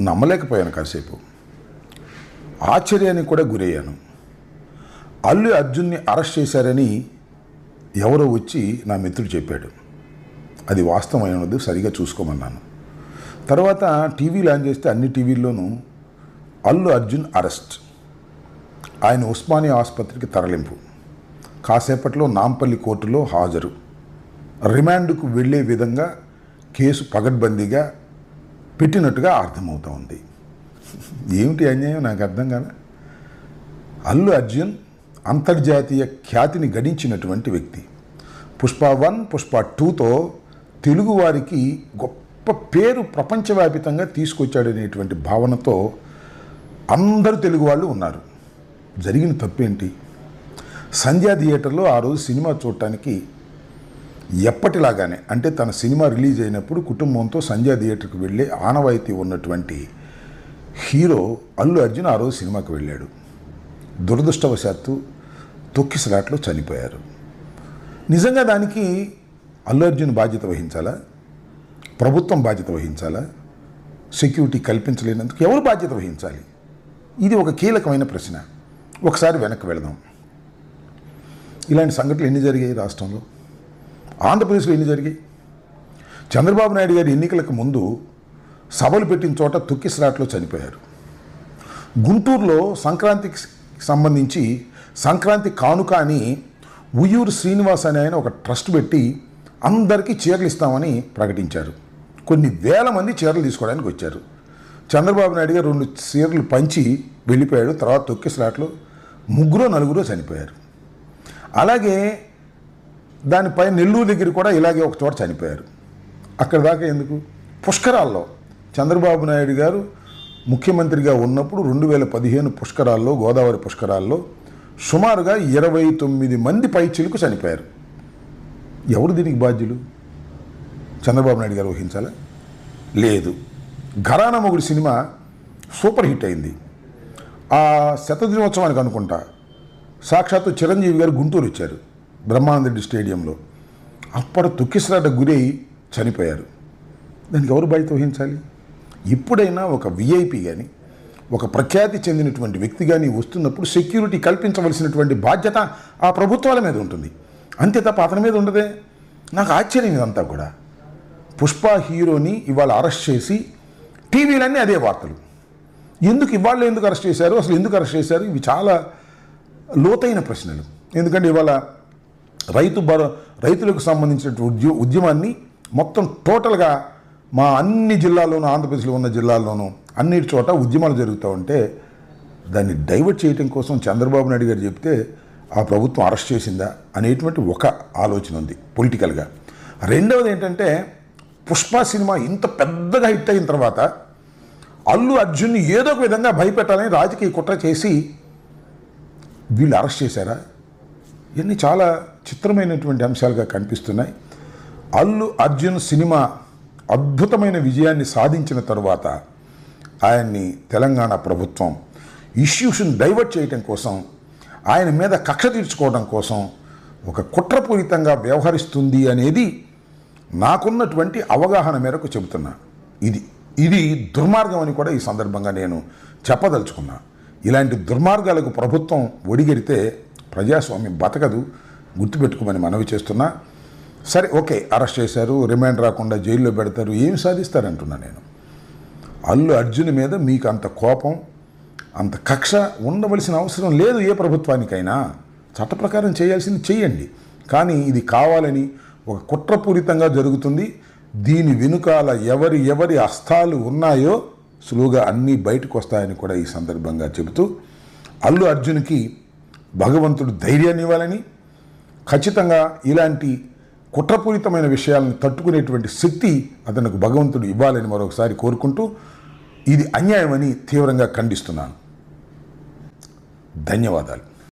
నమ్మలేకపోయాను. కాసేపు ఆశ్చర్యానికి కూడా గురయ్యాను. అల్లు అర్జున్ని అరెస్ట్ చేశారని ఎవరో వచ్చి నా మిత్రుడు చెప్పాడు. అది వాస్తవమైనది, సరిగా చూసుకోమన్నాను. తర్వాత టీవీలు ఆన్ చేస్తే అన్ని టీవీల్లోనూ అల్లు అర్జున్ అరెస్ట్, ఆయన ఉస్మానియా ఆసుపత్రికి తరలింపు, కాసేపట్లో నాంపల్లి కోర్టులో హాజరు, రిమాండ్కు వెళ్ళే విధంగా కేసు పగడ్బందీగా పెట్టినట్టుగా అర్థమవుతూ ఉంది. ఏమిటి అన్యాయం నాకు అర్థం కాదు. అల్లు అర్జున్ అంతర్జాతీయ ఖ్యాతిని గడించినటువంటి వ్యక్తి. పుష్ప 1, పుష్ప 2తో తెలుగువారికి గొప్ప పేరు ప్రపంచవ్యాపితంగా తీసుకొచ్చాడనేటువంటి భావనతో అందరూ తెలుగు వాళ్ళు ఉన్నారు. జరిగిన తప్పేంటి? సంధ్యా థియేటర్లో ఆ రోజు సినిమా చూడటానికి ఎప్పటిలాగానే, అంటే తన సినిమా రిలీజ్ అయినప్పుడు కుటుంబంతో సంధ్యా థియేటర్కి వెళ్ళే ఆనవాయితీ ఉన్నటువంటి హీరో అల్లు అర్జున్ ఆ రోజు సినిమాకి వెళ్ళాడు. దురదృష్టవశాత్తు తొక్కిసలాట్లో చనిపోయారు. నిజంగా దానికి అల్లు అర్జున్ బాధ్యత వహించాలా? ప్రభుత్వం బాధ్యత వహించాలా? సెక్యూరిటీ కల్పించలేనందుకు ఎవరు బాధ్యత వహించాలి? ఇది ఒక కీలకమైన ప్రశ్న. ఒకసారి వెనక్కి వెళదాం. ఇలాంటి సంఘటనలు ఎన్ని జరిగాయి రాష్ట్రంలో? ఆంధ్రప్రదేశ్లో ఎన్ని జరిగాయి? చంద్రబాబు నాయుడు గారు ఎన్నికలకు ముందు సభలు పెట్టిన చోట తొక్కిసలాట్లో చనిపోయారు. గుంటూరులో సంక్రాంతికి సంబంధించి సంక్రాంతి కానుక అని ఉయ్యూరు శ్రీనివాస్ అనే ఆయన ఒక ట్రస్ట్ పెట్టి అందరికీ చీరలు ఇస్తామని ప్రకటించారు. కొన్ని వేల మంది చీరలు తీసుకోవడానికి వచ్చారు. చంద్రబాబు నాయుడు గారు 2 చీరలు పంచి వెళ్ళిపోయాడు. తర్వాత తొక్కిసలాట్లో 3-4 చనిపోయారు. అలాగే దానిపై నెల్లూరు దగ్గర కూడా ఇలాగే ఒక చోట చనిపోయారు. అక్కడ దాకా ఎందుకు? పుష్కరాల్లో చంద్రబాబు నాయుడు గారు ముఖ్యమంత్రిగా ఉన్నప్పుడు 2015 పుష్కరాల్లో, గోదావరి పుష్కరాల్లో సుమారుగా 29 మంది పైచిలకు చనిపోయారు. ఎవరు దీనికి బాధ్యులు? చంద్రబాబు నాయుడు గారు వహించాలా? లేదు. ఘరానా మొగుడు సినిమా సూపర్ హిట్ అయింది. ఆ శతదినోత్సవానికి అనుకుంటా సాక్షాత్తు చిరంజీవి గారు గుంటూరు వచ్చారు, బ్రహ్మానంద రెడ్డి స్టేడియంలో. అప్పుడు తొక్కిసలాట గురై చనిపోయారు. దానికి ఎవరు బాధ్యత వహించాలి? ఎప్పుడైనా ఒక విఐపి కానీ, ఒక ప్రఖ్యాతి చెందినటువంటి వ్యక్తి కానీ వస్తున్నప్పుడు సెక్యూరిటీ కల్పించవలసినటువంటి బాధ్యత ఆ ప్రభుత్వాల మీద ఉంటుంది. అంతే తప్ప అతని మీద ఉండదే. నాకు ఆశ్చర్యం ఇదంతా కూడా. పుష్ప హీరోని ఇవాళ అరెస్ట్ చేసి టీవీలన్నీ అదే వార్తలు. ఇవాళ ఎందుకు అరెస్ట్ చేశారు? అసలు ఎందుకు అరెస్ట్ చేశారు? ఇవి చాలా లోతైన ప్రశ్నలు. ఎందుకంటే ఇవాళ రైతులకు సంబంధించినటువంటి ఉద్యమాన్ని మొత్తం టోటల్గా మా అన్ని జిల్లాల్లోనూ, ఆంధ్రప్రదేశ్లో ఉన్న జిల్లాల్లోనూ అన్నిటి చోట ఉద్యమాలు జరుగుతూ ఉంటే దాన్ని డైవర్ట్ చేయడం కోసం చంద్రబాబు నాయుడు గారు చెప్తే ఆ ప్రభుత్వం అరెస్ట్ చేసిందా అనేటువంటి ఒక ఆలోచన ఉంది పొలిటికల్గా. రెండవది ఏంటంటే, పుష్ప సినిమా ఇంత పెద్దగా హిట్ అయిన తర్వాత అల్లు అర్జున్ని ఏదో ఒక విధంగా భయపెట్టాలని రాజకీయ కుట్ర చేసి వీళ్ళు అరెస్ట్ చేశారా? ఇవన్నీ చాలా చిత్రమైనటువంటి అంశాలుగా కనిపిస్తున్నాయి. అల్లు అర్జున్ సినిమా అద్భుతమైన విజయాన్ని సాధించిన తరువాత ఆయన్ని తెలంగాణ ప్రభుత్వం ఇష్యూస్ని డైవర్ట్ చేయడం కోసం, ఆయన మీద కక్ష తీర్చుకోవడం కోసం ఒక కుట్రపూరితంగా వ్యవహరిస్తుంది అనేది నాకున్నటువంటి అవగాహన మేరకు చెబుతున్నా. ఇది దుర్మార్గం అని కూడా ఈ సందర్భంగా నేను చెప్పదలుచుకున్నా. ఇలాంటి దుర్మార్గాలకు ప్రభుత్వం ఒడిగెడితే ప్రజాస్వామ్యం బతకదు, గుర్తుపెట్టుకోమని మనవి చేస్తున్నా. సరే, ఓకే, అరెస్ట్ చేశారు, రిమాండ్ రాకుండా జైల్లో పెడతారు, ఏమి సాధిస్తారంటున్నా నేను. అల్లు అర్జున్ మీద మీకు అంత కోపం, అంత కక్ష ఉండవలసిన అవసరం లేదు. ఏ ప్రభుత్వానికైనా చట్ట ప్రకారం చేయాల్సింది చేయండి. కానీ ఇది కావాలని ఒక కుట్రపూరితంగా జరుగుతుంది. దీని వెనుకాల ఎవరి హస్తాలు ఉన్నాయో సులువుగా అన్నీ బయటకు వస్తాయని కూడా ఈ సందర్భంగా చెబుతూ, అల్లు అర్జున్కి భగవంతుడు ధైర్యాన్ని ఇవ్వాలని, ఖచ్చితంగా ఇలాంటి కుట్రపూరితమైన విషయాలను తట్టుకునేటువంటి శక్తి అతనికి భగవంతుడు ఇవ్వాలని మరొకసారి కోరుకుంటూ, ఇది అన్యాయమని తీవ్రంగా ఖండిస్తున్నాను. ధన్యవాదాలు.